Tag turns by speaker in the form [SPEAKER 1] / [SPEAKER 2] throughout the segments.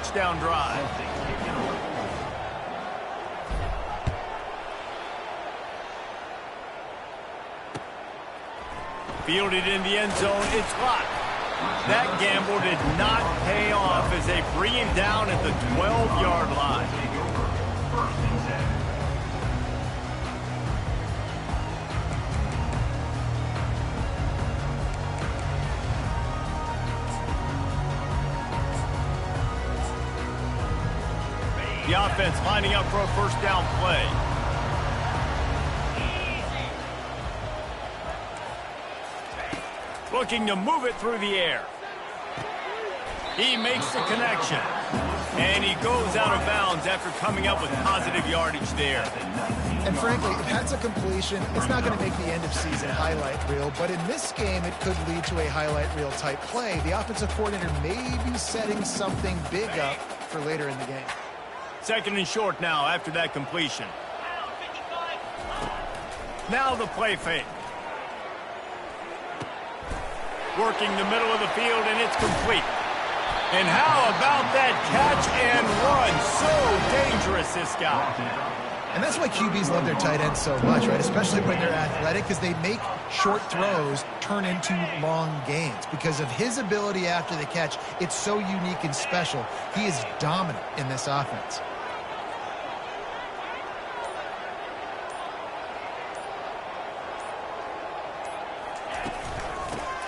[SPEAKER 1] touchdown drive. Fielded in the end zone, it's locked. That gamble did not pay off as they bring him down at the 12-yard line. The offense lining up for a first down play. Looking to move it through the air. He makes the connection. And he goes out of bounds after coming up with positive yardage there.
[SPEAKER 2] And frankly, if that's a completion, it's not going to make the end-of-season highlight reel. But in this game, it could lead to a highlight reel type play. The offensive coordinator may be setting something big up for later in the game.
[SPEAKER 1] Second and short now after that completion. Now the play fake. Working the middle of the field, and it's complete. And how about that catch and run? So dangerous, this guy.
[SPEAKER 2] And that's why QBs love their tight ends so much, right? Especially when they're athletic, because they make short throws turn into long gains. Because of his ability after the catch, it's so unique and special. He is dominant in this offense.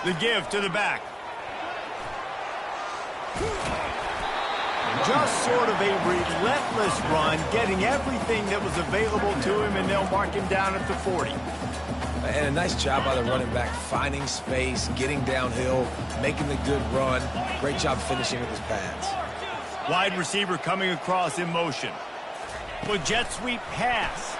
[SPEAKER 1] The give to the back. Just sort of a relentless run, getting everything that was available to him, and they'll mark him down at the 40.
[SPEAKER 3] And a nice job by the running back, finding space, getting downhill, making the good run. Great job finishing with his pads.
[SPEAKER 1] Wide receiver coming across in motion. With jet sweep pass.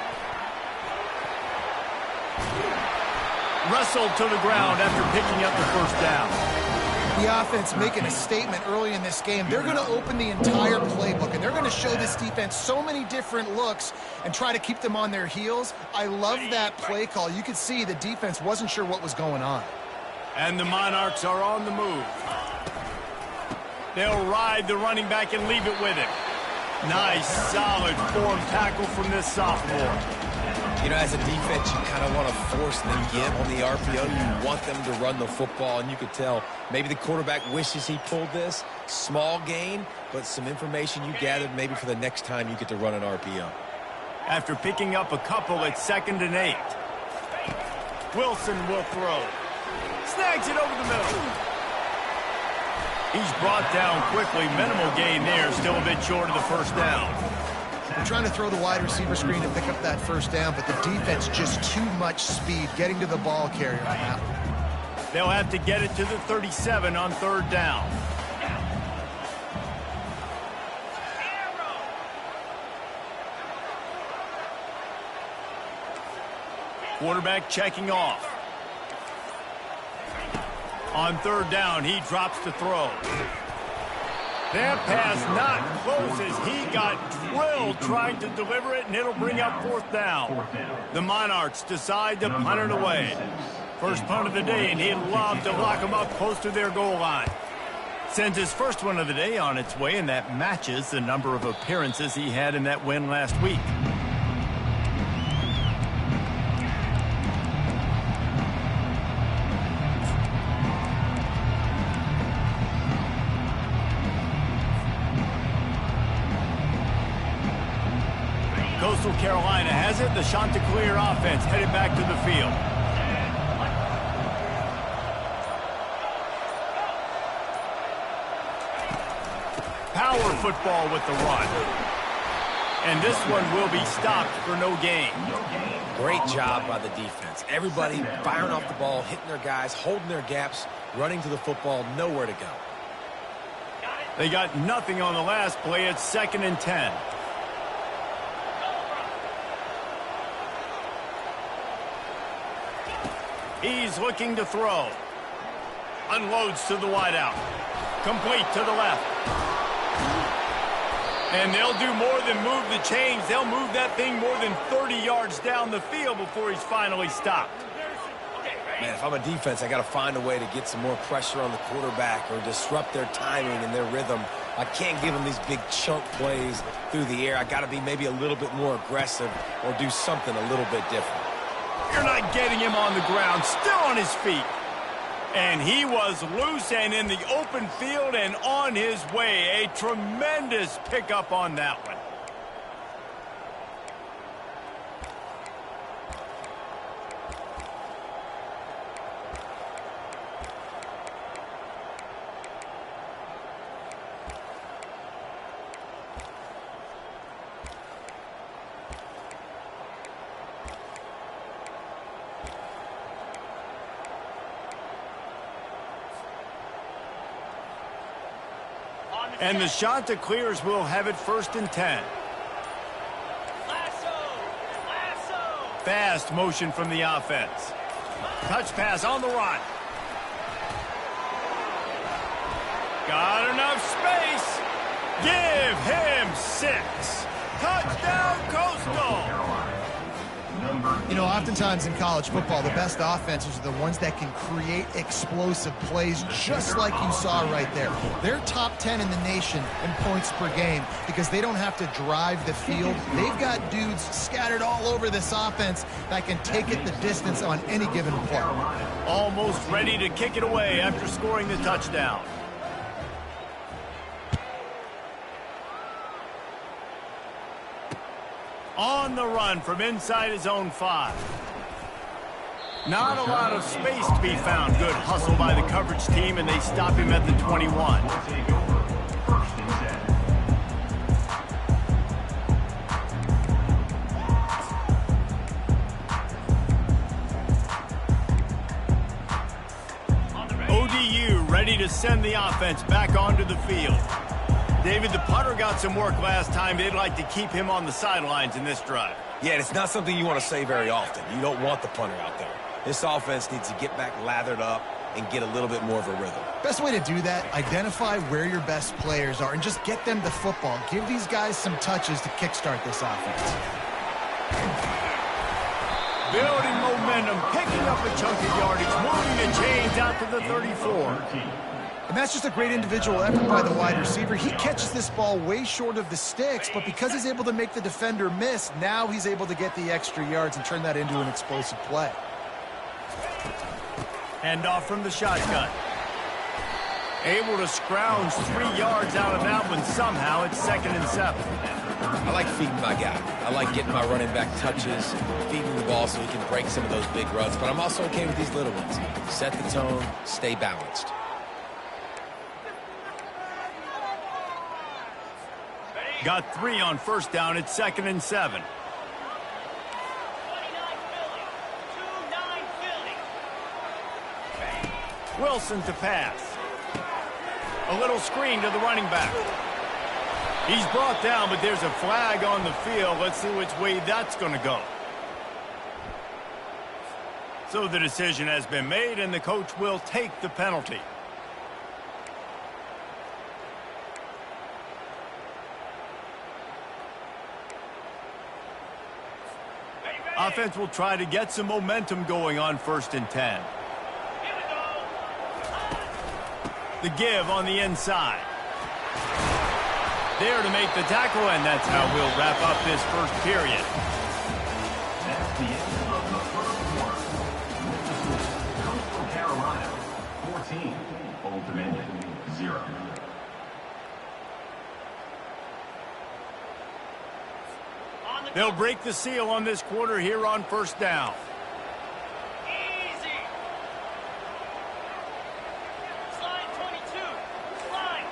[SPEAKER 1] Wrestled to the ground after picking up the first down.
[SPEAKER 2] The offense making a statement early in this game. They're going to open the entire playbook, and they're going to show this defense so many different looks and try to keep them on their heels. I love that play call. You could see the defense wasn't sure what was going on.
[SPEAKER 1] And the Monarchs are on the move. They'll ride the running back and leave it with him. Nice, solid form tackle from this sophomore.
[SPEAKER 3] You know, as a defense, you kind of want to force them to get on the RPO. You want them to run the football, and you could tell maybe the quarterback wishes he pulled this. Small gain, but some information you gathered maybe for the next time you get to run an RPO.
[SPEAKER 1] After picking up a couple at 2nd and 8. Wilson will throw. Snags it over the middle. He's brought down quickly. Minimal gain there. Still a bit short of the first down.
[SPEAKER 2] They're trying to throw the wide receiver screen to pick up that first down, but the defense just too much speed getting to the ball carrier on that one.
[SPEAKER 1] They'll have to get it to the 37 on 3rd down. Quarterback checking off. On 3rd down, he drops to throw. That pass not close as he got drilled trying to deliver it, and it'll bring up 4th down. The Monarchs decide to punt it away. First punt of the day, and he'd love to lock them up close to their goal line. Sends his first one of the day on its way, and that matches the number of appearances he had in that win last week. Coastal Carolina has it. The Chanticleer offense headed back to the field. Power football with the run. And this one will be stopped for no gain.
[SPEAKER 3] Great job by the defense. Everybody firing off the ball, hitting their guys, holding their gaps, running to the football, nowhere to go.
[SPEAKER 1] They got nothing on the last play. It's 2nd and 10. He's looking to throw. Unloads to the wideout. Complete to the left. And they'll do more than move the chains. They'll move that thing more than 30 yards down the field before he's finally stopped.
[SPEAKER 3] Man, if I'm a defense, I got to find a way to get some more pressure on the quarterback or disrupt their timing and their rhythm I can't give him these big chunk plays through the air. I got to be maybe a little bit more aggressive or do something a little bit different.
[SPEAKER 1] You're not getting him on the ground, still on his feet. And he was loose and in the open field and on his way. A tremendous pickup on that one. And the shot that clears will have it 1st and 10. Fast motion from the offense. Touch pass on the run. Got enough space. Give him 6. Touchdown, Coastal.
[SPEAKER 2] You know, oftentimes in college football, the best offenses are the ones that can create explosive plays, just like you saw right there. They're top 10 in the nation in points per game because they don't have to drive the field. They've got dudes scattered all over this offense that can take it the distance on any given play.
[SPEAKER 1] Almost ready to kick it away after scoring the touchdown. On the run from inside his own 5. Not a lot of space to be found. Good hustle by the coverage team, and they stop him at the 21. ODU ready to send the offense back onto the field. David, the punter got some work last time. They'd like to keep him on the sidelines in this drive.
[SPEAKER 3] Yeah, it's not something you want to say very often. You don't want the punter out there. This offense needs to get back lathered up and get a little bit more of a rhythm.
[SPEAKER 2] Best way to do that, identify where your best players are and just get them the football. Give these guys some touches to kickstart this offense.
[SPEAKER 1] Building momentum, picking up a chunk of yardage, moving the chains out to the 34.
[SPEAKER 2] And that's just a great individual effort by the wide receiver. He catches this ball way short of the sticks, but because he's able to make the defender miss, now he's able to get the extra yards and turn that into an explosive play.
[SPEAKER 1] Hand off from the shotgun. Able to scrounge 3 yards out of that one somehow. It's 2nd and 7.
[SPEAKER 3] I like feeding my guy. I like getting my running back touches, feeding the ball so he can break some of those big runs, but I'm also okay with these little ones. Set the tone, stay balanced.
[SPEAKER 1] Got 3 on 1st down. It's 2nd and 7. Wilson to pass. A little screen to the running back. He's brought down, but there's a flag on the field. Let's see which way that's going to go. So the decision has been made, and the coach will take the penalty. Offense will try to get some momentum going on 1st and 10. The give on the inside. There to make the tackle, and that's how we'll wrap up this first period.
[SPEAKER 4] That's the end of the first quarter. Coastal Carolina, 14. Old Dominion, 0.
[SPEAKER 1] They'll break the seal on this quarter here on 1st down.
[SPEAKER 5] Easy. Slide 22. Slide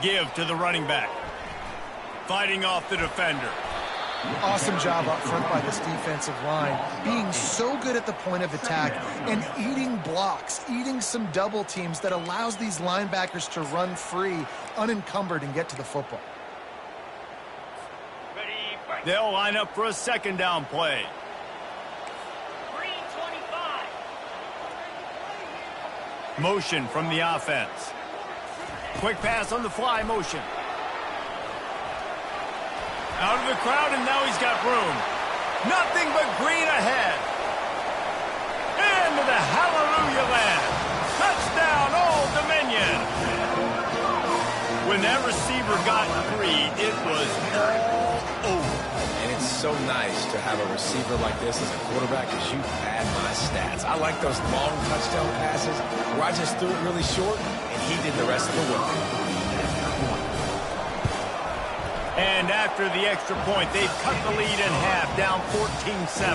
[SPEAKER 5] 22.
[SPEAKER 1] Give to the running back. Fighting off the defender.
[SPEAKER 2] Awesome job up front by this defensive line, being so good at the point of attack and eating blocks, eating some double teams that allows these linebackers to run free, unencumbered, and get to the football.
[SPEAKER 1] They'll line up for a 2nd down play.
[SPEAKER 5] Green 25.
[SPEAKER 1] Motion from the offense. Quick pass on the fly motion. Out of the crowd, and now he's got room. Nothing but green ahead. the hallelujah land. Touchdown, Old Dominion. When that receiver got free, it was all over.
[SPEAKER 3] And it's so nice to have a receiver like this as a quarterback because you pad my stats. I like those long touchdown passes where I just threw it really short and he did the rest of the work.
[SPEAKER 1] And after the extra point, they've cut the lead in half, down 14-7.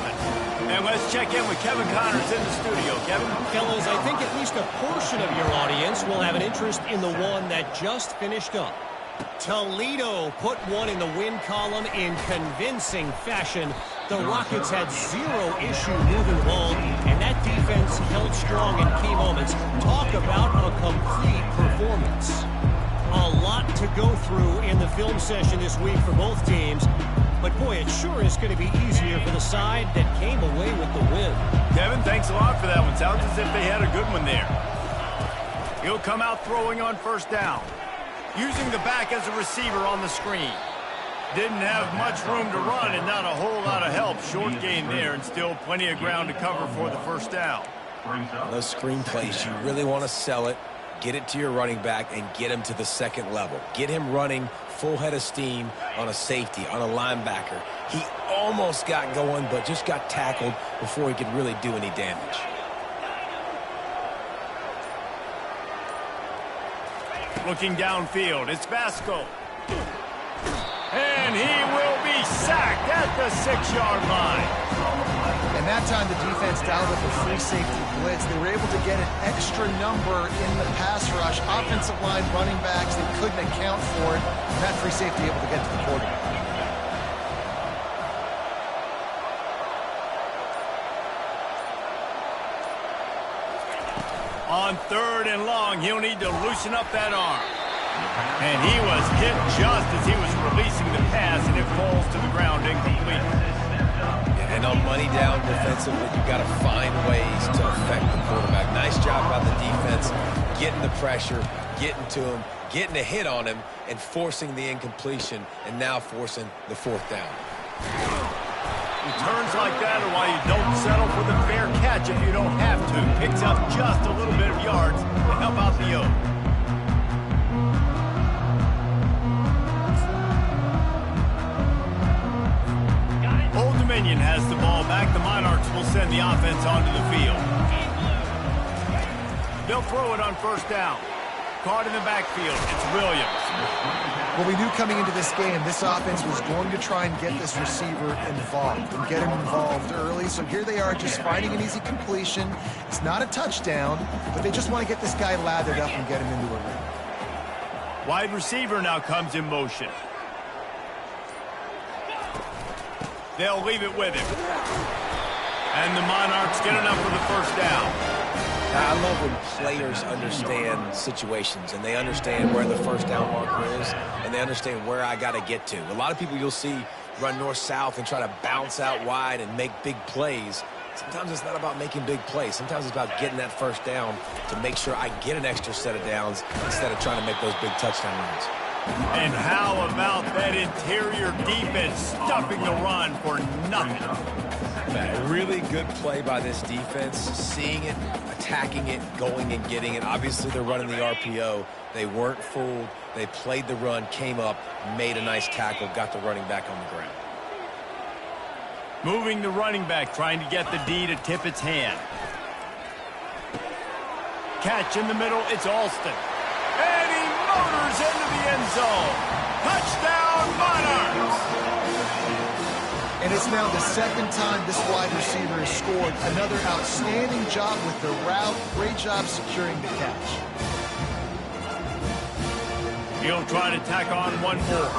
[SPEAKER 1] And let's check in with Kevin Connors in the studio. Kevin?
[SPEAKER 6] Fellas, I think at least a portion of your audience will have an interest in the one that just finished up. Toledo put one in the win column in convincing fashion. The Rockets had zero issue moving the ball, and that defense held strong in key moments. Talk about a complete performance. A lot to go through in the film session this week for both teams. But, boy, it sure is going to be easier for the side that came away with the win.
[SPEAKER 1] Kevin, thanks a lot for that one. Sounds as if they had a good one there. He'll come out throwing on first down. Using the back as a receiver on the screen. Didn't have much room to run and not a whole lot of help. Short gain there and still plenty of ground to cover for the first down.
[SPEAKER 3] Those screen plays, you really want to sell it. Get it to your running back and get him to the second level. Get him running full head of steam on a safety, on a linebacker. He almost got going, but just got tackled before he could really do any damage.
[SPEAKER 1] Looking downfield, it's Vasco. And he will be sacked at the 6-yard line.
[SPEAKER 2] And that time the defense dialed up a free safety blitz. They were able to get an extra number in the pass rush. Offensive line, running backs, they couldn't account for it. And that free safety able to get to the quarterback.
[SPEAKER 1] On 3rd and long, he'll need to loosen up that arm. And he was hit just as he was releasing the pass, and it falls to the ground incomplete.
[SPEAKER 3] And on money down defensively, you've got to find ways to affect the quarterback. Nice job by the defense, getting the pressure, getting to him, getting a hit on him, and forcing the incompletion, and now forcing the 4th down.
[SPEAKER 1] Returns like that are why you don't settle for the fair catch if you don't have to. Picks up just a little bit of yards to help out the O. Old Dominion has the ball back. The Monarchs will send the offense onto the field. They'll throw it on first down. Caught in the backfield. It's Williams.
[SPEAKER 2] Well, we knew coming into this game, this offense was going to try and get this receiver involved and get him involved early. So here they are just finding an easy completion. It's not a touchdown, but they just want to get this guy lathered up and get him into a ring.
[SPEAKER 1] Wide receiver now comes in motion. They'll leave it with him. And the Monarchs get enough for the first down.
[SPEAKER 3] I love when players understand situations and they understand where the first down marker is and they understand where I got to get to. A lot of people you'll see run north-south and try to bounce out wide and make big plays. Sometimes it's not about making big plays. Sometimes it's about getting that first down to make sure I get an extra set of downs instead of trying to make those big touchdown runs.
[SPEAKER 1] And how about that interior defense stuffing the run for nothing?
[SPEAKER 3] A really good play by this defense, seeing it, attacking it, going and getting it. Obviously, they're running the RPO. They weren't fooled. They played the run, came up, made a nice tackle, got the running back on the ground.
[SPEAKER 1] Moving the running back, trying to get the D to tip its hand. Catch in the middle, it's Alston. And he motors into the end zone. Touchdown, Monarchs!
[SPEAKER 2] And it's now the second time this wide receiver has scored. Another outstanding job with the route. Great job securing the catch.
[SPEAKER 1] He'll try to tack on one more.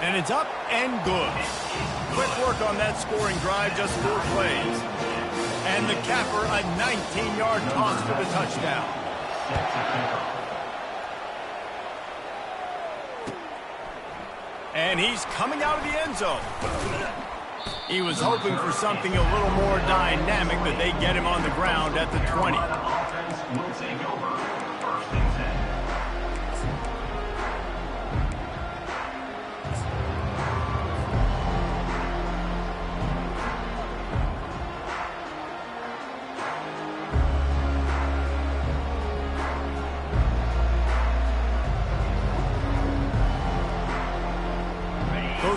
[SPEAKER 1] And it's up and good. Quick work on that scoring drive, just 4 plays. And the capper, a 19-yard toss for the touchdown. And he's coming out of the end zone. He was hoping for something a little more dynamic, but they get him on the ground at the 20.
[SPEAKER 4] Will take over. 1st and 10.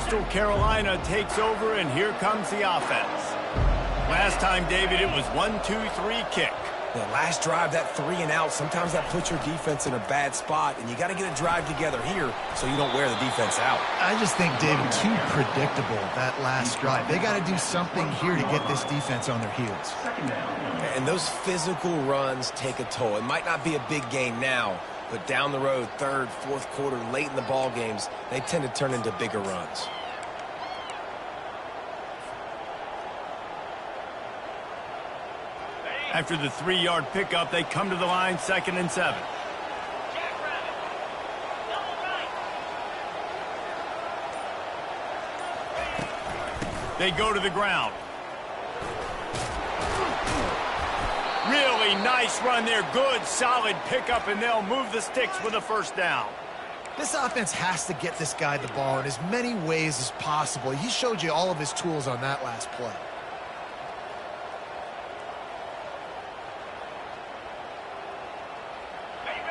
[SPEAKER 1] Coastal Carolina takes over, and here comes the offense. Last time, David, it was 1-2-3 kick.
[SPEAKER 3] The last drive, that 3-and-out, sometimes that puts your defense in a bad spot, and you got to get a drive together here so you don't wear the defense out.
[SPEAKER 2] I just think, David, too predictable, that last drive. They got to do something here to get this defense on their heels.
[SPEAKER 3] And those physical runs take a toll. It might not be a big game now, but down the road, third, fourth quarter, late in the ball games, they tend to turn into bigger runs.
[SPEAKER 1] After the 3-yard pickup, they come to the line, 2nd and 7. They go to the ground. Really nice run there. Good, solid pickup, and they'll move the sticks with a first down.
[SPEAKER 2] This offense has to get this guy the ball in as many ways as possible. He showed you all of his tools on that last play.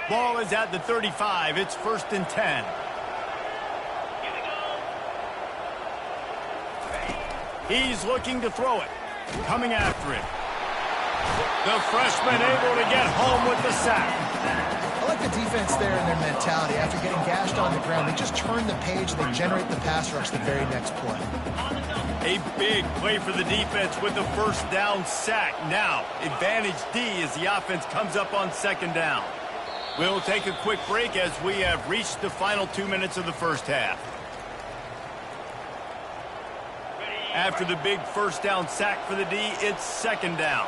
[SPEAKER 1] Ball is at the 35. It's 1st and 10. He's looking to throw it. Coming after him. The freshman able to get home with the sack.
[SPEAKER 2] I like the defense there and their mentality. After getting gashed on the ground, they just turn the page and they generate the pass rush the very next play.
[SPEAKER 1] A big play for the defense with the first down sack. Now, advantage D as the offense comes up on 2nd down. We'll take a quick break as we have reached the final 2 minutes of the first half. After the big first down sack for the D, it's 2nd down.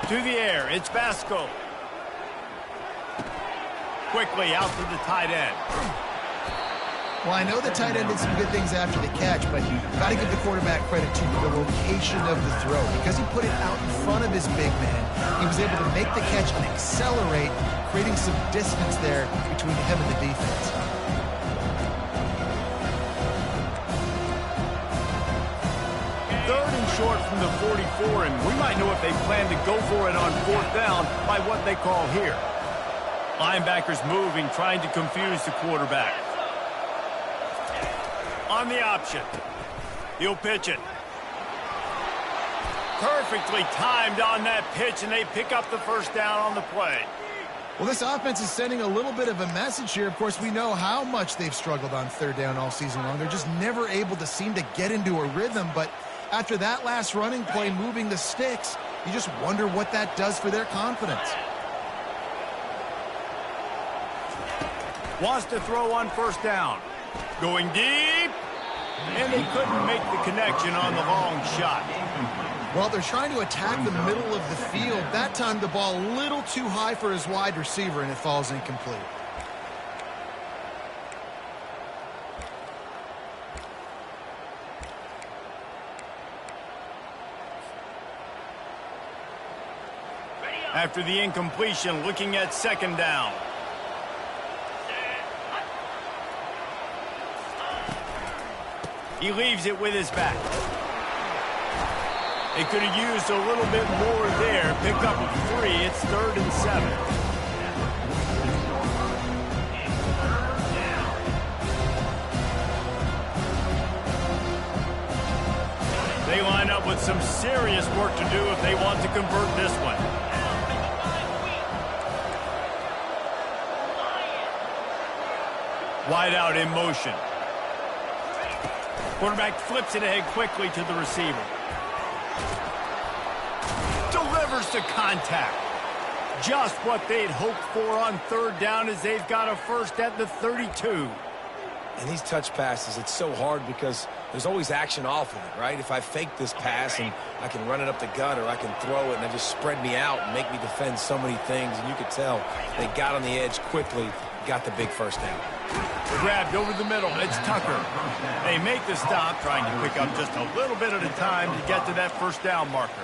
[SPEAKER 1] To the air, it's Vasco. Quickly out to the tight end.
[SPEAKER 2] Well, I know the tight end did some good things after the catch, but you got to give the quarterback credit to the location of the throw. Because he put it out in front of his big man, he was able to make the catch and accelerate, creating some distance there between him and the defense.
[SPEAKER 1] Third and short from the 44, and we might know if they plan to go for it on 4th down by what they call here. Linebackers moving, trying to confuse the quarterback. On the option. He'll pitch it. Perfectly timed on that pitch, and they pick up the first down on the play.
[SPEAKER 2] Well, this offense is sending a little bit of a message here. Of course, we know how much they've struggled on 3rd down all season long. They're just never able to seem to get into a rhythm, but after that last running play, moving the sticks, you just wonder what that does for their confidence.
[SPEAKER 1] Wants to throw on 1st down. Going deep, and they couldn't make the connection on the long shot.
[SPEAKER 2] Well, they're trying to attack the middle of the field. That time the ball a little too high for his wide receiver, and it falls incomplete.
[SPEAKER 1] After the incompletion, looking at 2nd down. He leaves it with his back. They could have used a little bit more there. Pick up 3. It's 3rd and 7. They line up with some serious work to do if they want to convert this one. Wide out in motion. Quarterback flips it ahead quickly to the receiver. Delivers to contact. Just what they'd hoped for on 3rd down as they've got a first at the 32.
[SPEAKER 3] And these touch passes, it's so hard because there's always action off of it, right? If I fake this pass and I can run it up the gut or I can throw it and they just spread me out and make me defend so many things. And you could tell they got on the edge quickly, got the big first down.
[SPEAKER 1] Grabbed over the middle. It's Tucker. They make the stop, trying to pick up just a little bit at a time to get to that first down marker.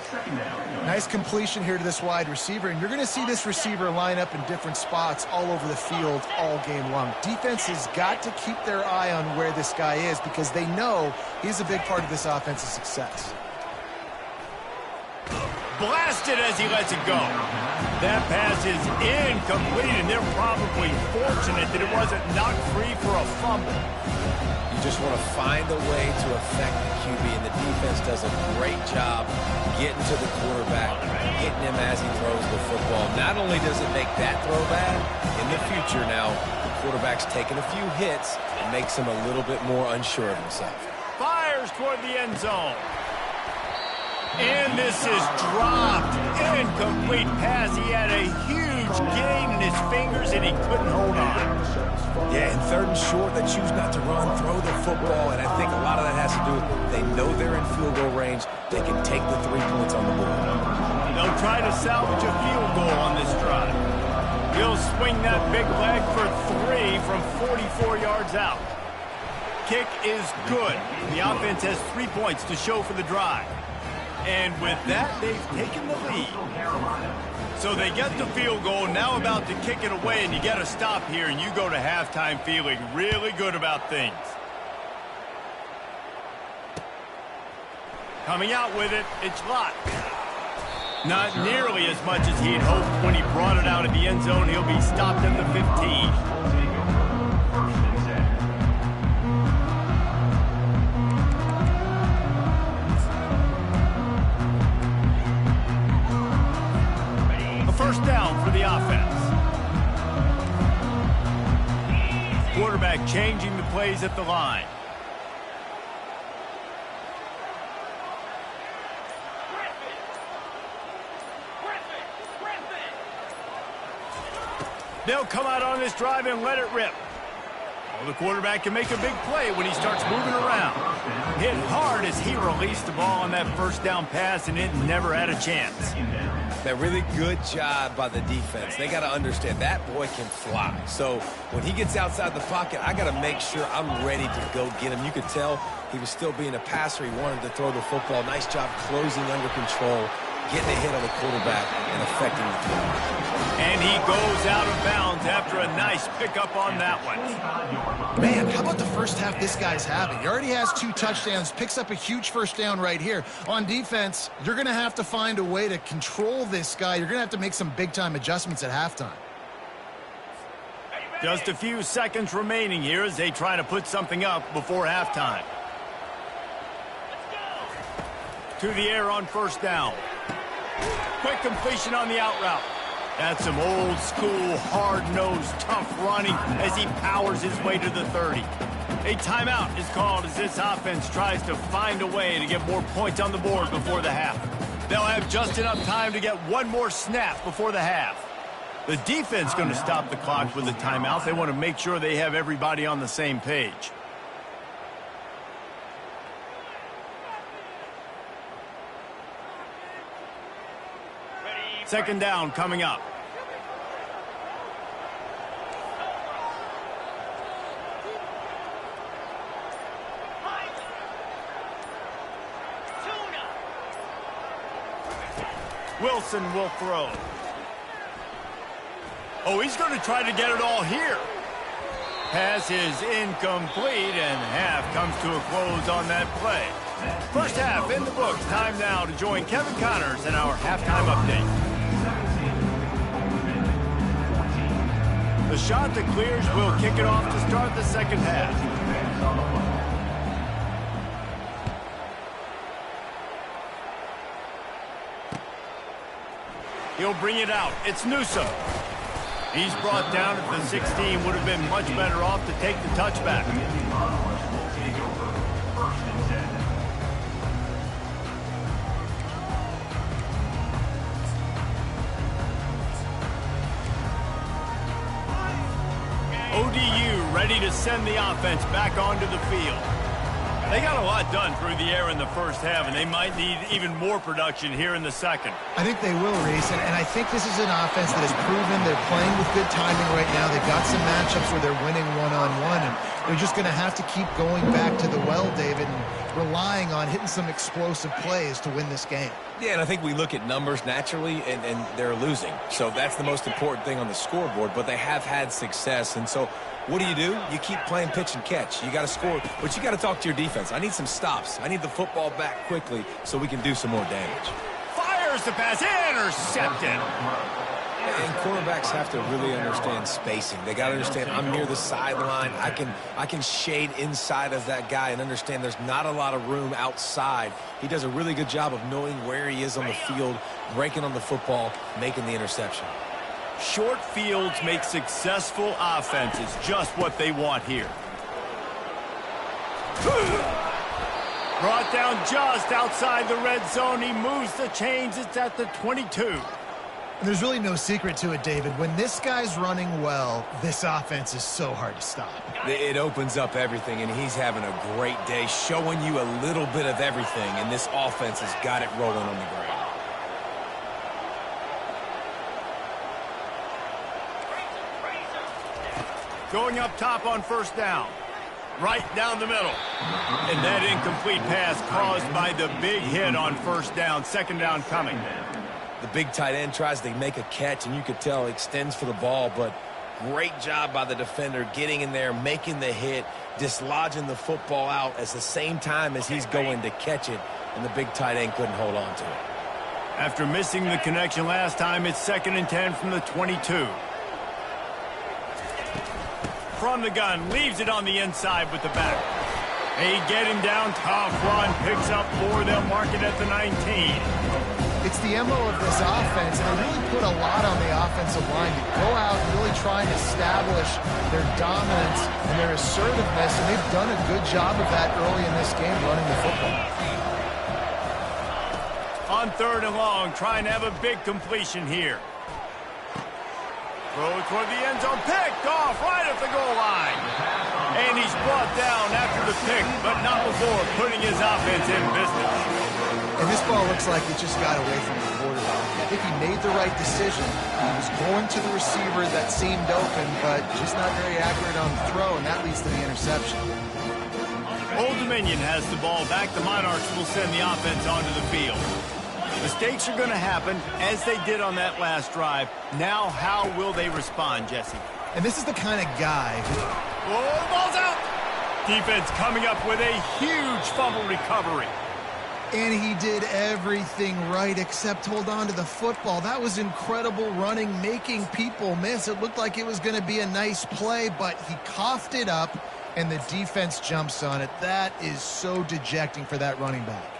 [SPEAKER 2] Nice completion here to this wide receiver, and you're going to see this receiver line up in different spots all over the field all game long. Defense has got to keep their eye on where this guy is because they know he's a big part of this offense's success.
[SPEAKER 1] blasted as he lets it go. That pass is incomplete, and they're probably fortunate that it wasn't knocked free for a fumble.
[SPEAKER 3] You just want to find a way to affect the QB, and the defense does a great job getting to the quarterback, hitting him as he throws the football. Not only does it make that throw bad, in the future now, the quarterback's taking a few hits and makes him a little bit more unsure of himself.
[SPEAKER 1] Fires toward the end zone. And this is dropped. Incomplete pass. He had a huge gain in his fingers, and he couldn't hold on.
[SPEAKER 3] Yeah, and third and short, they choose not to run, throw the football, and I think a lot of that has to do with they know they're in field goal range. They can take the 3 points on the board.
[SPEAKER 1] They'll try to salvage a field goal on this drive. He'll swing that big leg for 3 from 44 yards out. Kick is good. The offense has 3 points to show for the drive. And with that, they've taken the lead. So they get the field goal, now about to kick it away, and you get a stop here, and you go to halftime feeling really good about things. Coming out with it, it's locked. Not nearly as much as he'd hoped when he brought it out of the end zone. He'll be stopped at the 15. First down for the offense. Quarterback changing the plays at the line. They'll come out on this drive and let it rip. Well, the quarterback can make a big play when he starts moving around. Hit hard as he released the ball on that first down pass, and it never had a chance.
[SPEAKER 3] That really good job by the defense. They got to understand that boy can fly. So when he gets outside the pocket, I got to make sure I'm ready to go get him. You could tell he was still being a passer. He wanted to throw the football. Nice job closing under control, getting a hit on the quarterback, and affecting the throw.
[SPEAKER 1] And he goes out of bounds after a nice pickup on that one.
[SPEAKER 2] Man, how about the first half this guy's having? He already has 2 touchdowns, picks up a huge first down right here. On defense, you're going to have to find a way to control this guy. You're going to have to make some big-time adjustments at halftime.
[SPEAKER 1] Just a few seconds remaining here as they try to put something up before halftime. To the air on first down. Quick completion on the out route. That's some old-school, hard-nosed, tough running as he powers his way to the 30. A timeout is called as this offense tries to find a way to get more points on the board before the half. They'll have just enough time to get one more snap before the half. The defense going to stop the clock with a timeout. They want to make sure they have everybody on the same page. Second down coming up. Wilson will throw. Oh, he's going to try to get it all here. Pass is incomplete, and half comes to a close on that play. First half in the books. Time now to join Kevin Connors in our halftime update. The shot that clears will kick it off to start the second half. He'll bring it out. It's Newsom. He's brought down at the 16. Would have been much better off to take the touchback. ODU ready to send the offense back onto the field. They got a lot done through the air in the first half, and they might need even more production here in the second.
[SPEAKER 2] I think they will, Reese, and I think this is an offense that has proven they're playing with good timing right now. They've got some matchups where they're winning one-on-one, and they're just going to have to keep going back to the well, David, and relying on hitting some explosive plays to win this game.
[SPEAKER 3] Yeah, and I think we look at numbers naturally, and they're losing. So that's the most important thing on the scoreboard, but they have had success. And so what do? You keep playing pitch and catch. You got to score, but you got to talk to your defense. I need some stops. I need the football back quickly so we can do some more damage.
[SPEAKER 1] Fires There's the pass. Intercepted.
[SPEAKER 3] And quarterbacks have to really understand spacing. They got to understand I'm near the sideline. I can shade inside of that guy and understand there's not a lot of room outside. He does a really good job of knowing where he is on the field, breaking on the football, making the interception.
[SPEAKER 1] Short fields make successful offenses just what they want here. Brought down just outside the red zone. He moves the chains. It's at the 22.
[SPEAKER 2] And there's really no secret to it, David. When this guy's running well, this offense is so hard to stop.
[SPEAKER 3] It opens up everything, and he's having a great day, showing you a little bit of everything, and this offense has got it rolling on the ground.
[SPEAKER 1] Going up top on first down. Right down the middle. And that incomplete pass caused by the big hit on first down. Second down coming.
[SPEAKER 3] The big tight end tries to make a catch, and you could tell he extends for the ball, but great job by the defender getting in there, making the hit, dislodging the football out at the same time as he's going to catch it, and the big tight end couldn't hold on to it.
[SPEAKER 1] After missing the connection last time, it's 2nd and 10 from the 22. From the gun, leaves it on the inside with the back. They get him down, tough run, picks up 4, they'll mark it at the 19.
[SPEAKER 2] It's the MO of this offense. They really put a lot on the offensive line to go out and really try and establish their dominance and their assertiveness, and they've done a good job of that early in this game running the football.
[SPEAKER 1] On 3rd and long, trying to have a big completion here. Throw toward the end zone, picked off right at the goal line. And he's brought down after the pick, but not before putting his offense in business.
[SPEAKER 2] And this ball looks like it just got away from the quarterback. I think he made the right decision. He was going to the receiver that seemed open, but just not very accurate on the throw, and that leads to the interception.
[SPEAKER 1] Old Dominion has the ball back. The Monarchs will send the offense onto the field. Mistakes are going to happen, as they did on that last drive. Now, how will they respond, Jesse?
[SPEAKER 2] And this is the kind of guy who...
[SPEAKER 1] Oh, the ball's out! Defense coming up with a huge fumble recovery.
[SPEAKER 2] And he did everything right except hold on to the football. That was incredible running, making people miss. It looked like it was going to be a nice play, but he coughed it up, and the defense jumps on it. That is so dejecting for that running back.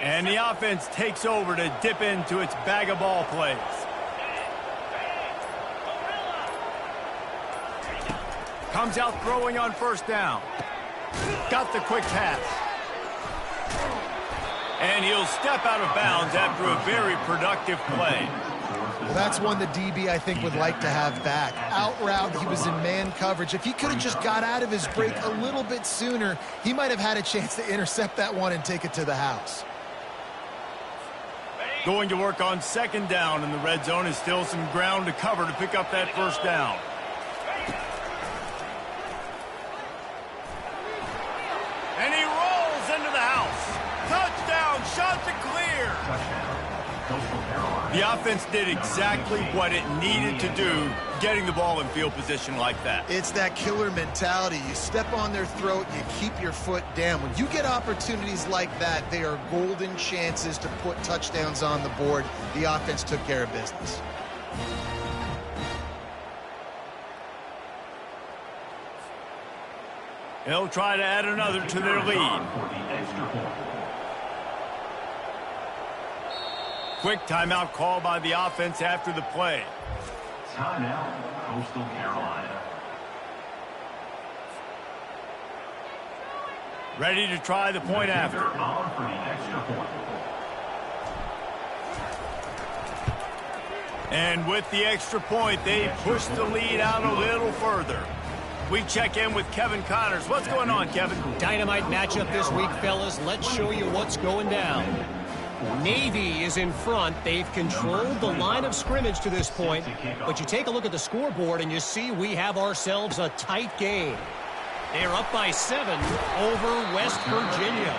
[SPEAKER 1] And the offense takes over to dip into its bag of ball plays. Comes out throwing on first down. Got the quick pass. And he'll step out of bounds after a very productive play.
[SPEAKER 2] Well, that's one the DB, I think, would like to have back. Out route, he was in man coverage. If he could have just got out of his break a little bit sooner, he might have had a chance to intercept that one and take it to the house.
[SPEAKER 1] Going to work on second down, and the red zone is still some ground to cover to pick up that first down. And he rolls into the house. Touchdown, shot to clear. The offense did exactly what it needed to do, getting the ball in field position like that.
[SPEAKER 2] It's that killer mentality. You step on their throat, you keep your foot down. When you get opportunities like that, they are golden chances to put touchdowns on the board. The offense took care of business.
[SPEAKER 1] They'll try to add another to their lead. Quick timeout call by the offense after the play.
[SPEAKER 4] Timeout, Coastal Carolina.
[SPEAKER 1] Ready to try the point after.
[SPEAKER 4] On for the extra point.
[SPEAKER 1] And with the extra point, they push the lead out a little further. We check in with Kevin Connors. What's going on, Kevin?
[SPEAKER 6] Dynamite matchup this week, fellas. Let's show you what's going down. Navy is in front. They've controlled the line of scrimmage to this point. But you take a look at the scoreboard and you see we have ourselves a tight game. They're up by 7 over West Virginia.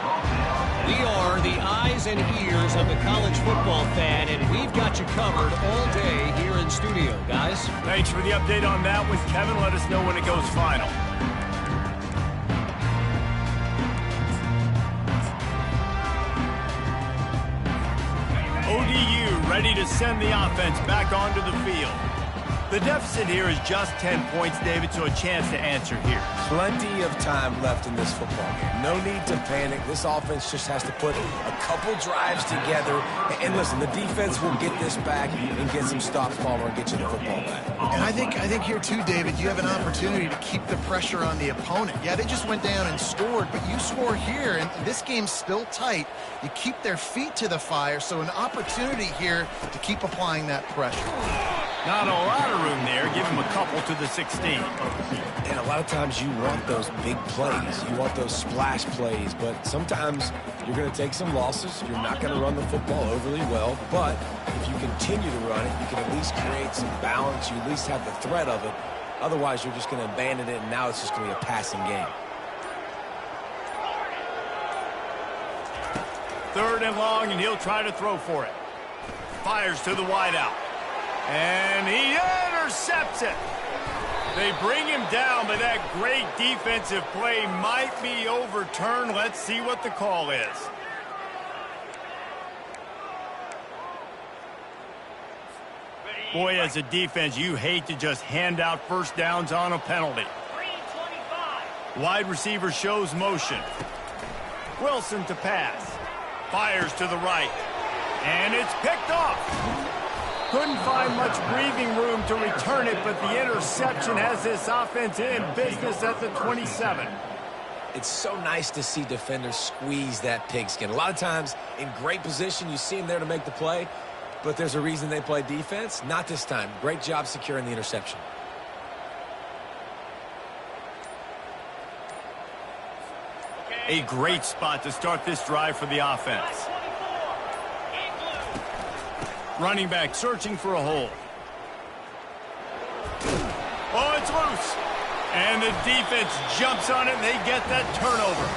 [SPEAKER 6] We are the eyes and ears of the college football fan, and we've got you covered all day here in studio, guys.
[SPEAKER 1] Thanks for the update on that with Kevin. Let us know when it goes final. ready to send the offense back onto the field. The deficit here is just 10 points, David, so a chance to answer here.
[SPEAKER 3] Plenty of time left in this football game. No need to panic. This offense just has to put a couple drives together. And listen, the defense will get this back and get some stops, Palmer, and get you the football back.
[SPEAKER 2] And I think here, too, David, you have an opportunity to keep the pressure on the opponent. Yeah, they just went down and scored, but you score here, and this game's still tight. You keep their feet to the fire, so an opportunity here to keep applying that pressure.
[SPEAKER 1] Not a lot of room there. Give him a couple to the 16.
[SPEAKER 3] And a lot of times you want those big plays. You want those splash plays. But sometimes you're going to take some losses. You're not going to run the football overly well. But if you continue to run it, you can at least create some balance. You at least have the threat of it. Otherwise, you're just going to abandon it, and now it's just going to be a passing game.
[SPEAKER 1] 3rd and long, and he'll try to throw for it. Fires to the wideout. And he intercepts it. They bring him down, but that great defensive play might be overturned. Let's see what the call is. Boy, as a defense, you hate to just hand out first downs on a penalty.
[SPEAKER 5] 325.
[SPEAKER 1] Wide receiver shows motion. Wilson to pass. Fires to the right. And it's picked off. Couldn't find much breathing room to return it, but the interception has this offense in business at the 27.
[SPEAKER 3] It's so nice to see defenders squeeze that pigskin. A lot of times in great position, you see them there to make the play, but there's a reason they play defense. Not this time. Great job securing the interception.
[SPEAKER 1] A great spot to start this drive for the offense. Running back searching for a hole. Oh, it's loose. And the defense jumps on it, and they get that turnover.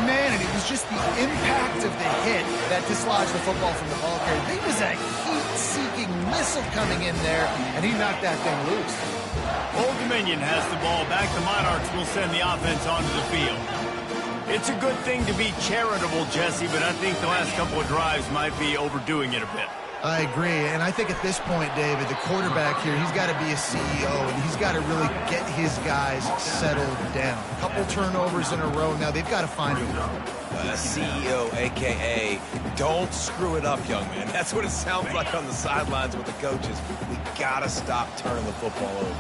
[SPEAKER 2] Man, and it was just the impact of the hit that dislodged the football from the ball carrier. There was a heat-seeking missile coming in there, and he knocked that thing loose.
[SPEAKER 1] Old Dominion has the ball back. The Monarchs will send the offense onto the field. It's a good thing to be charitable, Jesse, but I think the last couple of drives might be overdoing it a bit.
[SPEAKER 2] I agree, and I think at this point, David, the quarterback here, he's got to be a CEO, and he's got to really get his guys settled down. A couple turnovers in a row. Now they've got to find a
[SPEAKER 3] CEO, a.k.a. don't screw it up, young man. That's what it sounds like on the sidelines with the coaches. We got to stop turning the football over.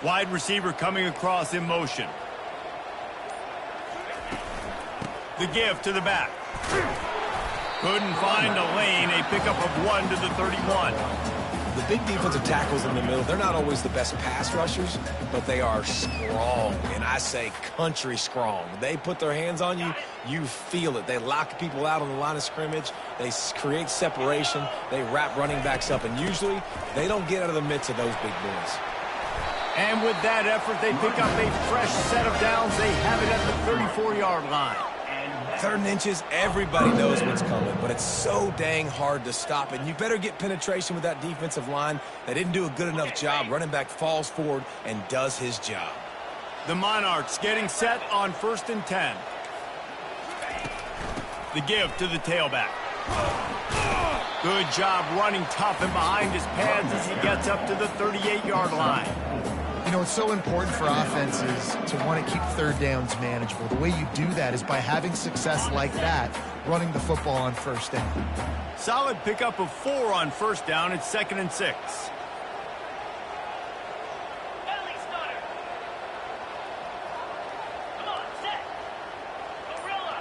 [SPEAKER 1] Wide receiver coming across in motion. The give to the back. Couldn't find a lane. A pickup of 1 to the 31.
[SPEAKER 3] The big defensive tackles in the middle, they're not always the best pass rushers, but they are strong, and I say country strong. They put their hands on you, you feel it. They lock people out on the line of scrimmage. They create separation. They wrap running backs up, and usually they don't get out of the midst of those big boys.
[SPEAKER 1] And with that effort, they pick up a fresh set of downs. They have it at the 34-yard line.
[SPEAKER 3] 3rd and inches, everybody knows what's coming, but it's so dang hard to stop it. And you better get penetration with that defensive line. They didn't do a good enough job. Running back falls forward and does his job.
[SPEAKER 1] The Monarchs getting set on 1st and 10. The give to the tailback. Good job running tough and behind his pads as he gets up to the 38-yard line.
[SPEAKER 2] You know, it's so important for offenses to want to keep 3rd downs manageable. The way you do that is by having success like that, running the football on 1st down.
[SPEAKER 1] Solid pickup of 4 on 1st down. It's 2nd and 6.
[SPEAKER 5] Belly stutter. Come on, set. Gorilla.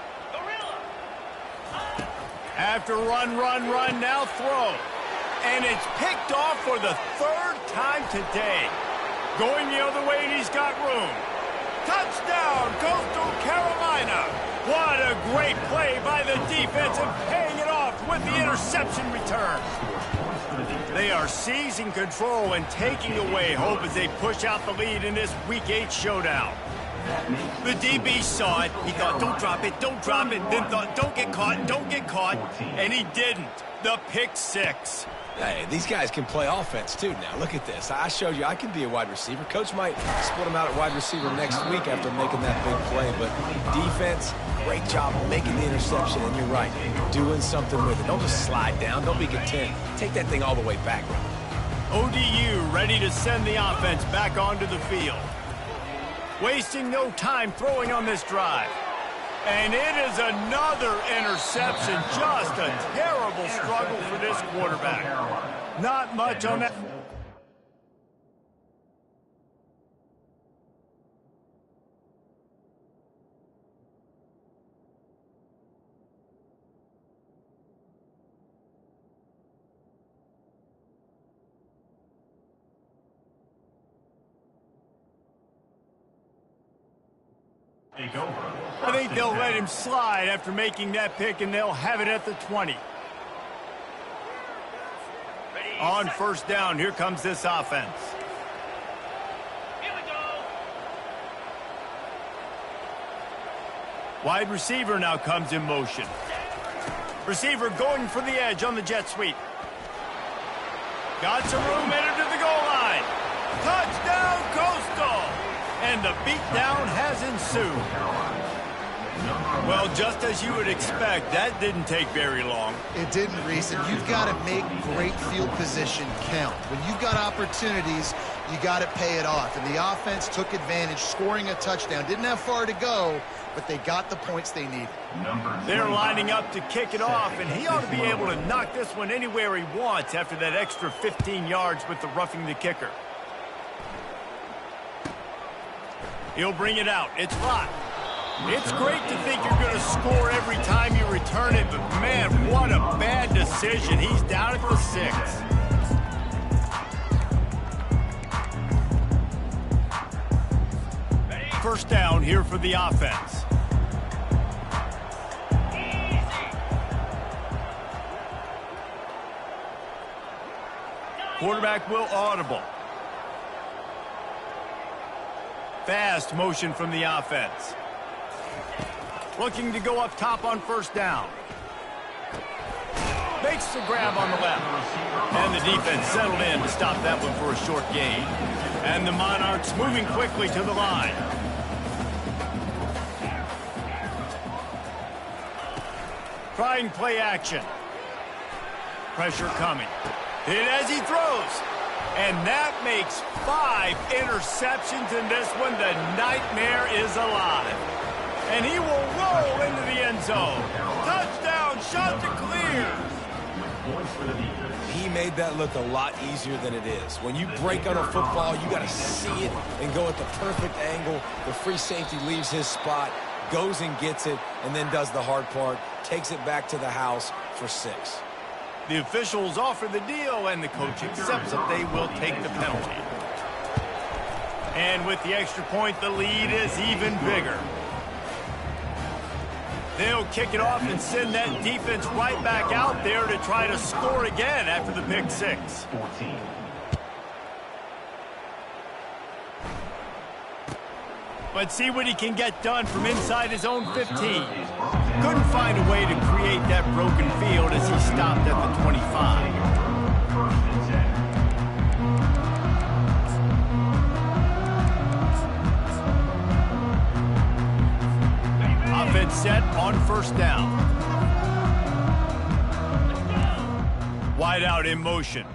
[SPEAKER 1] After run, now throw. And it's picked off for the 3rd time today. Going the other way, and he's got room. Touchdown, Coastal Carolina. What a great play by the defense and paying it off with the interception return. They are seizing control and taking away hope as they push out the lead in this Week 8 showdown. The DB saw it. He thought, don't drop it, then thought, don't get caught, and he didn't. The pick 6.
[SPEAKER 3] Hey, these guys can play offense, too, now. Look at this. I showed you I can be a wide receiver. Coach might split them out at wide receiver next week after making that big play. But defense, great job making the interception. And you're right, doing something with it. Don't just slide down. Don't be content. Take that thing all the way back.
[SPEAKER 1] ODU ready to send the offense back onto the field. Wasting no time throwing on this drive. And it is another interception. Just a terrible struggle for this quarterback. Not much on that. I think they'll let him slide after making that pick, and they'll have it at the 20. On first down, here comes this offense.
[SPEAKER 5] Here we go.
[SPEAKER 1] Wide receiver now comes in motion. Receiver going for the edge on the jet sweep. Got some room, headed to the goal line. Touchdown, Coastal! And the beatdown has ensued. Well, just as you would expect, that didn't take very long.
[SPEAKER 2] It didn't, Reese, and you've got to make great field position count. When you've got opportunities, you got to pay it off. And the offense took advantage, scoring a touchdown. Didn't have far to go, but they got the points they needed.
[SPEAKER 1] They're lining up to kick it off, and he ought to be able to knock this one anywhere he wants after that extra 15 yards with the roughing the kicker. He'll bring it out. It's hot. It's great to think you're going to score every time you return it, but man, what a bad decision. He's down at the 6. First down here for the offense. Quarterback will audible. Fast motion from the offense. Looking to go up top on first down. Makes the grab on the left. And the defense settled in to stop that one for a short gain. And the Monarchs moving quickly to the line. Trying play action. Pressure coming. Hit as he throws. And that makes 5 interceptions in this one. The nightmare is alive. And he will roll into the end zone. Touchdown, shot to clear.
[SPEAKER 3] He made that look a lot easier than it is. When you break on a football, you got to see it and go at the perfect angle. The free safety leaves his spot, goes and gets it, and then does the hard part, takes it back to the house for 6.
[SPEAKER 1] The officials offer the deal, and the coach accepts that they will take the penalty. And with the extra point, the lead is even bigger. They'll kick it off and send that defense right back out there to try to score again after the pick 6.
[SPEAKER 4] 14.
[SPEAKER 1] Let's see what he can get done from inside his own 15. Couldn't find a way to create that broken field as he stopped at the 25. Offense set on first down. Wide out in motion.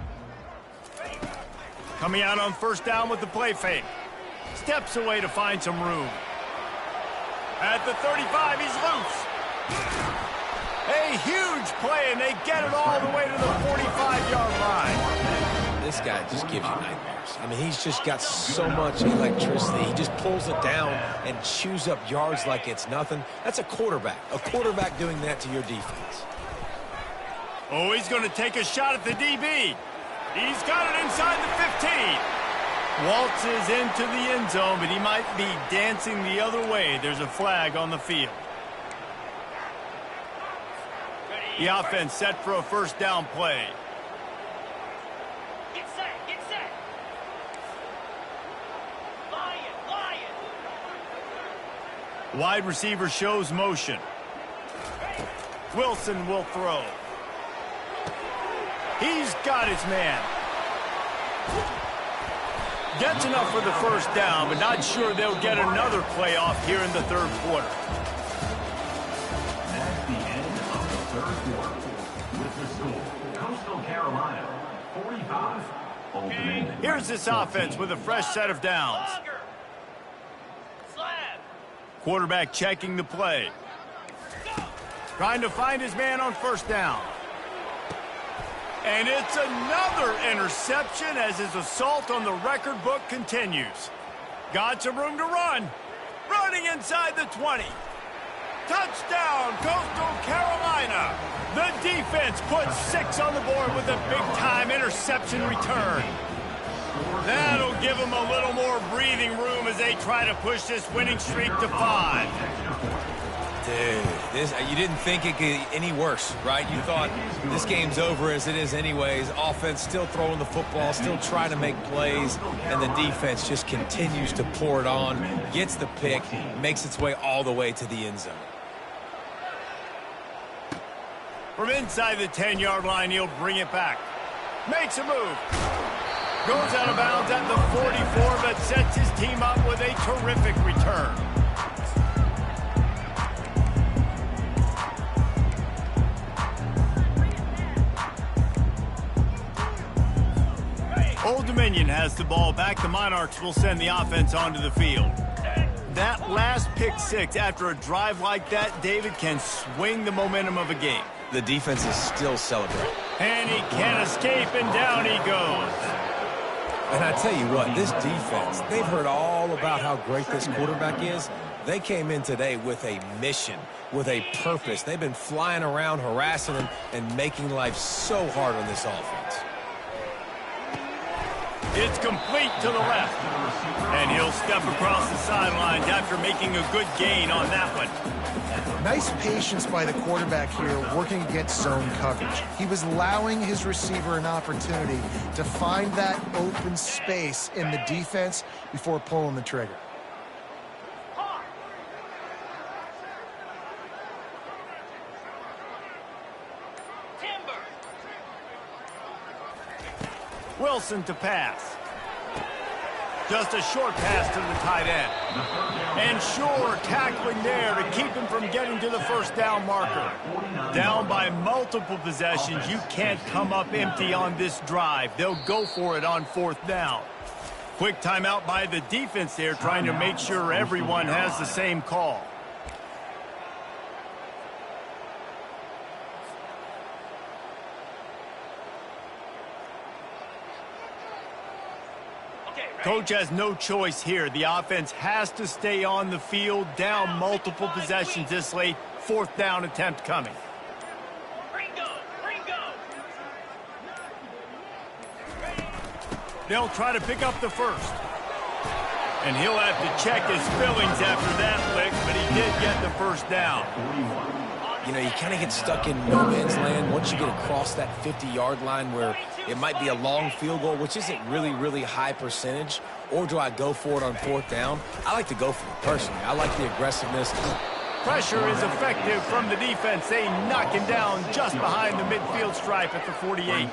[SPEAKER 1] Coming out on first down with the play fake. Steps away to find some room. At the 35, he's loose. A huge play, and they get it all the way to the 45-yard line.
[SPEAKER 3] This guy just gives you nightmares. I mean, he's just got so much electricity. He just pulls it down and chews up yards like it's nothing. That's a quarterback. A quarterback doing that to your defense.
[SPEAKER 1] Oh, he's going to take a shot at the DB. He's got it inside the 15. Waltzes into the end zone, but he might be dancing the other way. There's a flag on the field. The offense set for a first down play.
[SPEAKER 5] Get set, get set. Lion.
[SPEAKER 1] Wide receiver shows motion. Wilson will throw. He's got his man. Gets enough for the first down, but not sure they'll get another play off here in the third quarter.
[SPEAKER 4] That's the end of the third quarter. With the score, Coastal Carolina, 45. Old Dominion.
[SPEAKER 1] Here's this offense with a fresh set of downs.
[SPEAKER 5] Longer. Slab.
[SPEAKER 1] Quarterback checking the play. Trying to find his man on first down. And it's another interception as his assault on the record book continues. Got some room to run. Running inside the 20. Touchdown, Coastal Carolina. The defense puts 6 on the board with a big-time interception return. That'll give them a little more breathing room as they try to push this winning streak to 5.
[SPEAKER 3] Dude, you didn't think it could get any worse, right? You thought this game's over as it is anyways. Offense still throwing the football, still trying to make plays, and the defense just continues to pour it on, gets the pick, makes its way all the way to the end zone.
[SPEAKER 1] From inside the 10-yard line, he'll bring it back. Makes a move. Goes out of bounds at the 44, but sets his team up with a terrific return. Old Dominion has the ball back. The Monarchs will send the offense onto the field. That last pick six after a drive like that, David, can swing the momentum of a game.
[SPEAKER 3] The defense is still celebrating.
[SPEAKER 1] And he can't escape, and down he goes.
[SPEAKER 3] And I tell you what, this defense, they've heard all about how great this quarterback is. They came in today with a mission, with a purpose. They've been flying around, harassing him, and making life so hard on this offense.
[SPEAKER 1] It's complete to the left. And he'll step across the sidelines after making a good gain on that one.
[SPEAKER 2] Nice patience by the quarterback here working against zone coverage. He was allowing his receiver an opportunity to find that open space in the defense before pulling the trigger.
[SPEAKER 1] Wilson to pass. Just a short pass to the tight end. And sure, tackling there to keep him from getting to the first down marker. Down by multiple possessions, you can't come up empty on this drive. They'll go for it on fourth down. Quick timeout by the defense there, trying to make sure everyone has the same call. Coach has no choice here. The offense has to stay on the field, down multiple possessions this late. Fourth down attempt coming. They'll try to pick up the first. And he'll have to check his fillings after that lick, but he did get the first down.
[SPEAKER 3] You know, you kind of get stuck in no man's land once you get across that 50-yard line where it might be a long field goal, which isn't really high percentage, or do I go for it on fourth down? I like to go for it personally. I like the aggressiveness.
[SPEAKER 1] Pressure is effective from the defense. They knock him down just behind the midfield stripe at the 48.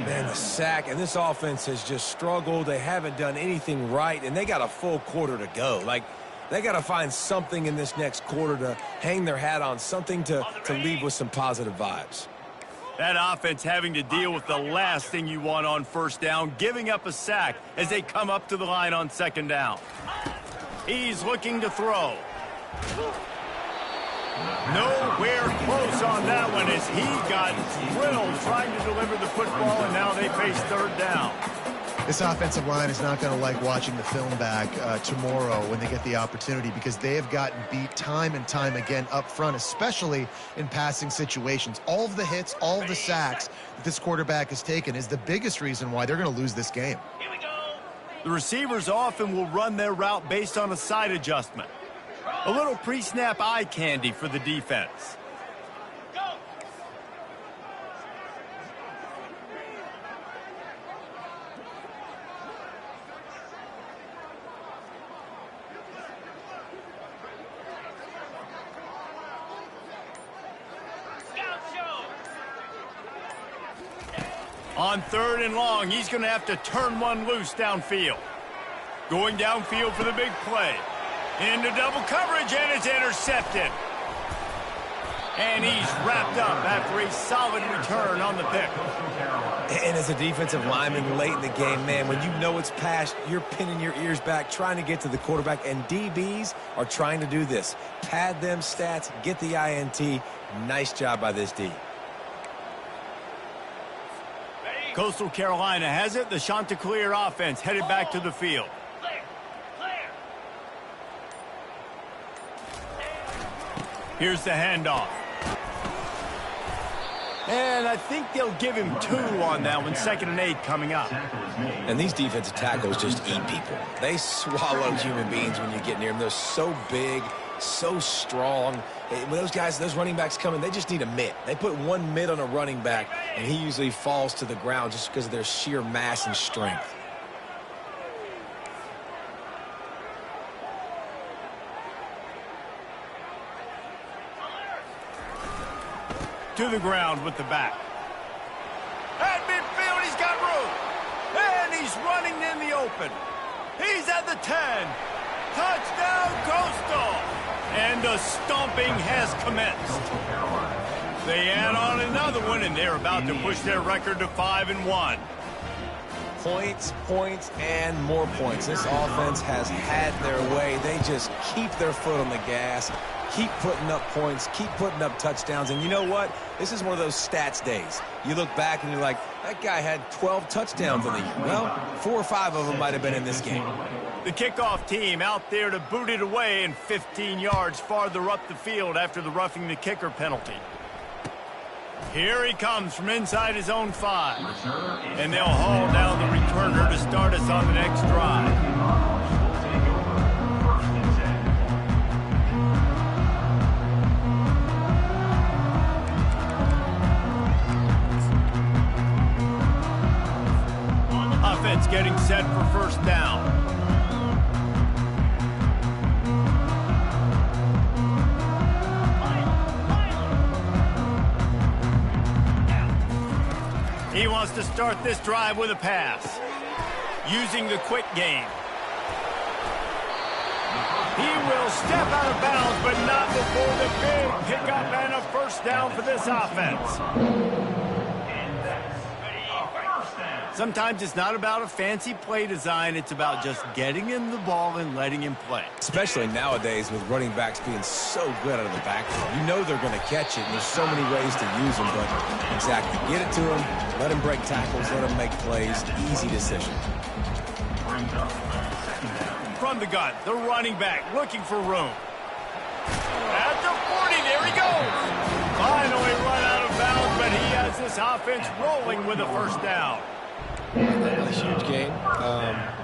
[SPEAKER 3] Man, the sack, and this offense has just struggled. They haven't done anything right, and they got a full quarter to go. Like, they got to find something in this next quarter to hang their hat on, something to leave with some positive vibes.
[SPEAKER 1] That offense having to deal with the last thing you want on first down, giving up a sack as they come up to the line on second down. He's looking to throw. Nowhere close on that one as he got drilled trying to deliver the football, and now they face third down.
[SPEAKER 2] This offensive line is not going to like watching the film back tomorrow when they get the opportunity, because they have gotten beat time and time again up front, especially in passing situations. All of the hits, all of the sacks that this quarterback has taken is the biggest reason why they're going to lose this game.
[SPEAKER 5] Here we go.
[SPEAKER 1] The receivers often will run their route based on a side adjustment. A little pre-snap eye candy for the defense. On 3rd and long, he's going to have to turn one loose downfield. Going downfield for the big play. Into double coverage, and it's intercepted. And he's wrapped up after a solid return on the pick.
[SPEAKER 3] And as a defensive lineman late in the game, man, when you know it's past, you're pinning your ears back, trying to get to the quarterback, and DBs are trying to do this. Pad them stats, get the INT. Nice job by this D.
[SPEAKER 1] Coastal Carolina has it. The Chanticleer offense headed back to the field. Here's the handoff. And I think they'll give him 2 on that one. 2nd and 8 coming up.
[SPEAKER 3] And these defensive tackles just eat people. They swallow human beings when you get near them. They're so big, so strong. When those guys, those running backs come in, they just need a mitt. They put one mitt on a running back, and he usually falls to the ground just because of their sheer mass and strength.
[SPEAKER 1] To the ground with the back. At midfield, he's got room. And he's running in the open. He's at the 10. Touchdown, Coastal. And the stomping has commenced. They add on another one, and they're about to push their record to 5-1.
[SPEAKER 3] Points, points, and more points. This offense has had their way. They just keep their foot on the gas, keep putting up points, keep putting up touchdowns. And you know what? This is one of those stats days. You look back and you're like, that guy had 12 touchdowns in the year. Well, 4 or 5 of them might have been in this game.
[SPEAKER 1] The kickoff team out there to boot it away and 15 yards farther up the field after the roughing the kicker penalty. Here he comes from inside his own 5. And they'll haul down the returner to start us on the next drive. Offense getting set for first down. He wants to start this drive with a pass, using the quick game. He will step out of bounds, but not before the big pickup and a first down for this offense. Sometimes it's not about a fancy play design. It's about just getting him the ball and letting him play.
[SPEAKER 3] Especially nowadays with running backs being so good out of the backfield. You know they're going to catch it, and there's so many ways to use them. But exactly, get it to him, let him break tackles, let him make plays. Easy decision.
[SPEAKER 1] From the gun, the running back looking for room. At the 40, there he goes. Finally run out of bounds, but he has this offense rolling with a first down.
[SPEAKER 3] A huge game.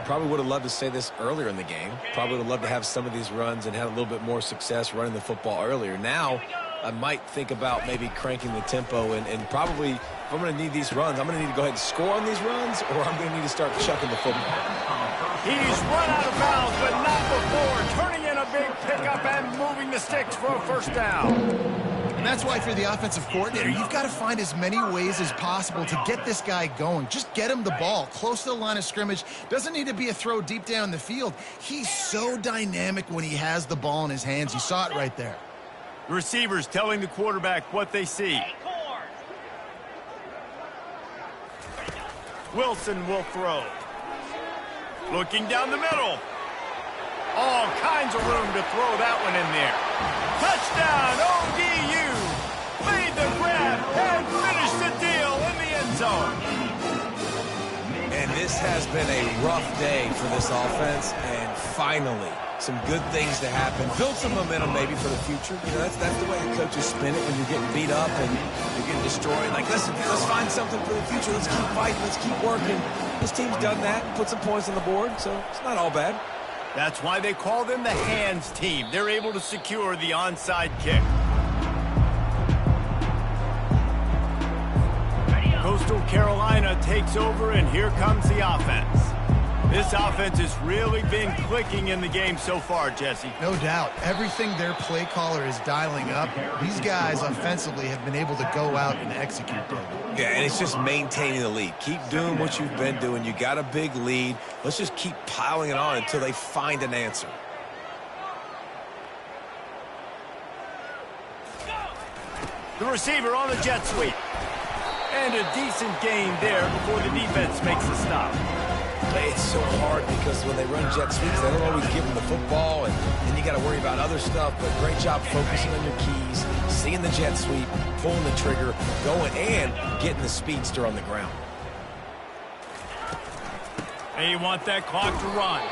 [SPEAKER 3] Probably would have loved to say this earlier in the game. Probably would have loved to have some of these runs and had a little bit more success running the football earlier. Now, I might think about maybe cranking the tempo and probably, if I'm going to need these runs, I'm going to need to go ahead and score on these runs, or I'm going to need to start chucking the football.
[SPEAKER 1] He's run out of bounds, but not before turning in a big pickup and moving the sticks for a first down.
[SPEAKER 2] And that's why, for the offensive coordinator, you've got to find as many ways as possible to get this guy going. Just get him the ball close to the line of scrimmage. Doesn't need to be a throw deep down the field. He's so dynamic when he has the ball in his hands. You saw it right there.
[SPEAKER 1] The receivers telling the quarterback what they see. Wilson will throw. Looking down the middle. All kinds of room to throw that one in there. Touchdown, ODU. Made the grab and finished the deal in the end zone.
[SPEAKER 3] And this has been a rough day for this offense, and finally, some good things to happen. Build some momentum maybe for the future. You know, that's the way the coaches spin it when you're getting beat up and you're getting destroyed. Like, listen, let's find something for the future. Let's keep fighting. Let's keep working. This team's done that, put some points on the board, so it's not all bad.
[SPEAKER 1] That's why they call them the hands team. They're able to secure the onside kick. Coastal Carolina takes over, and here comes the offense. This offense has really been clicking in the game so far, Jesse.
[SPEAKER 2] No doubt. Everything their play caller is dialing up, these guys offensively have been able to go out and execute, David.
[SPEAKER 3] Yeah, and it's just maintaining the lead. Keep doing what you've been doing. You got a big lead. Let's just keep piling it on until they find an answer.
[SPEAKER 1] The receiver on the jet sweep. And a decent gain there before the defense makes the stop.
[SPEAKER 3] It's so hard because when they run jet sweeps, they don't always give them the football, and then you got to worry about other stuff. But great job focusing on your keys, seeing the jet sweep, pulling the trigger, going, and getting the speedster on the ground.
[SPEAKER 1] And you want that clock to run.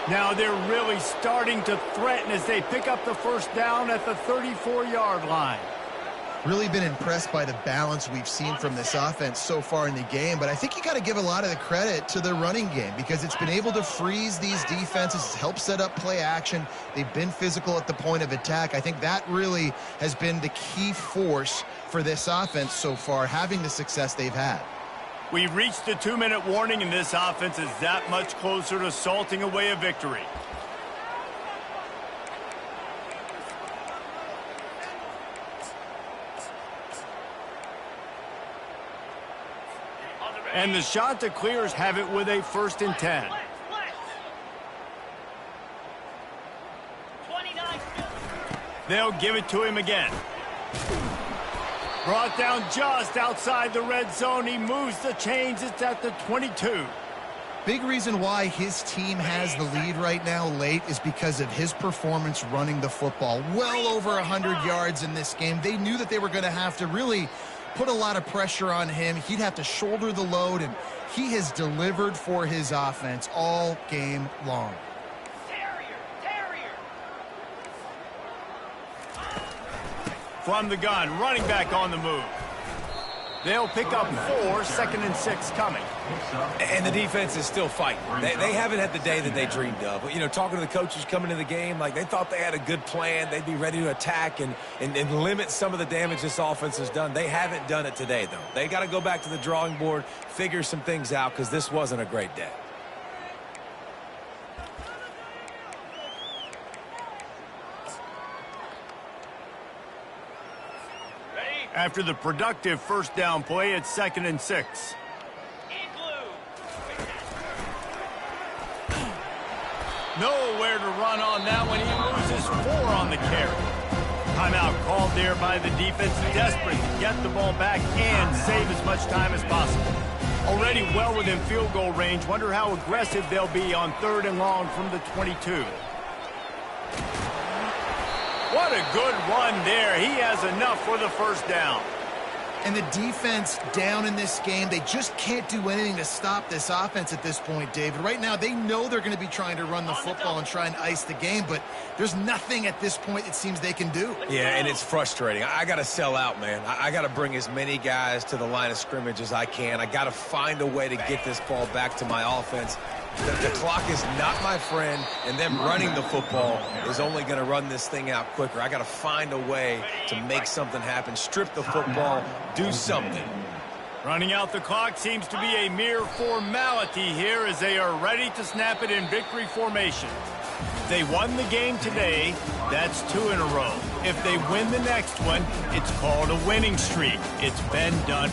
[SPEAKER 1] Now they're really starting to threaten as they pick up the first down at the 34-yard line.
[SPEAKER 2] Really been impressed by the balance we've seen from this offense so far in the game, but I think you got to give a lot of the credit to the running game because it's been able to freeze these defenses, help set up play action. They've been physical at the point of attack. I think that really has been the key force for this offense so far, having the success they've had.
[SPEAKER 1] We've reached the 2-minute warning, and this offense is that much closer to salting away a victory. And the Chanticleers have it with a 1st and 10. They'll give it to him again. Brought down just outside the red zone. He moves the chains. It's at the 22.
[SPEAKER 2] Big reason why his team has the lead right now late is because of his performance running the football. Well over 100 yards in this game. They knew that they were going to have to really put a lot of pressure on him. He'd have to shoulder the load, and he has delivered for his offense all game long.
[SPEAKER 1] From the gun, running back on the move. They'll pick up 4, 2nd and 6 coming.
[SPEAKER 3] And the defense is still fighting. They haven't had the day that they dreamed of. You know, talking to the coaches coming into the game, like they thought they had a good plan. They'd be ready to attack and limit some of the damage this offense has done. They haven't done it today, though. They got to go back to the drawing board, figure some things out, because this wasn't a great day.
[SPEAKER 1] After the productive 1st down play, it's 2nd and 6. Nowhere to run on that one. He loses 4 on the carry. Timeout called there by the defense, desperate to get the ball back and save as much time as possible. Already well within field goal range. Wonder how aggressive they'll be on 3rd and long from the 22. What a good run there. He has enough for the 1st down.
[SPEAKER 2] And the defense down in this game, they just can't do anything to stop this offense at this point, David. Right now, they know they're going to be trying to run the football and try and ice the game, but there's nothing at this point it seems they can do.
[SPEAKER 3] Yeah, and it's frustrating. I got to sell out, man. I got to bring as many guys to the line of scrimmage as I can. I got to find a way to get this ball back to my offense. The clock is not my friend, and them running the football is only going to run this thing out quicker. I got to find a way to make something happen, strip the football, do something.
[SPEAKER 1] Running out the clock seems to be a mere formality here as they are ready to snap it in victory formation. They won the game today. That's 2 in a row. If they win the next one, it's called a winning streak. It's been done.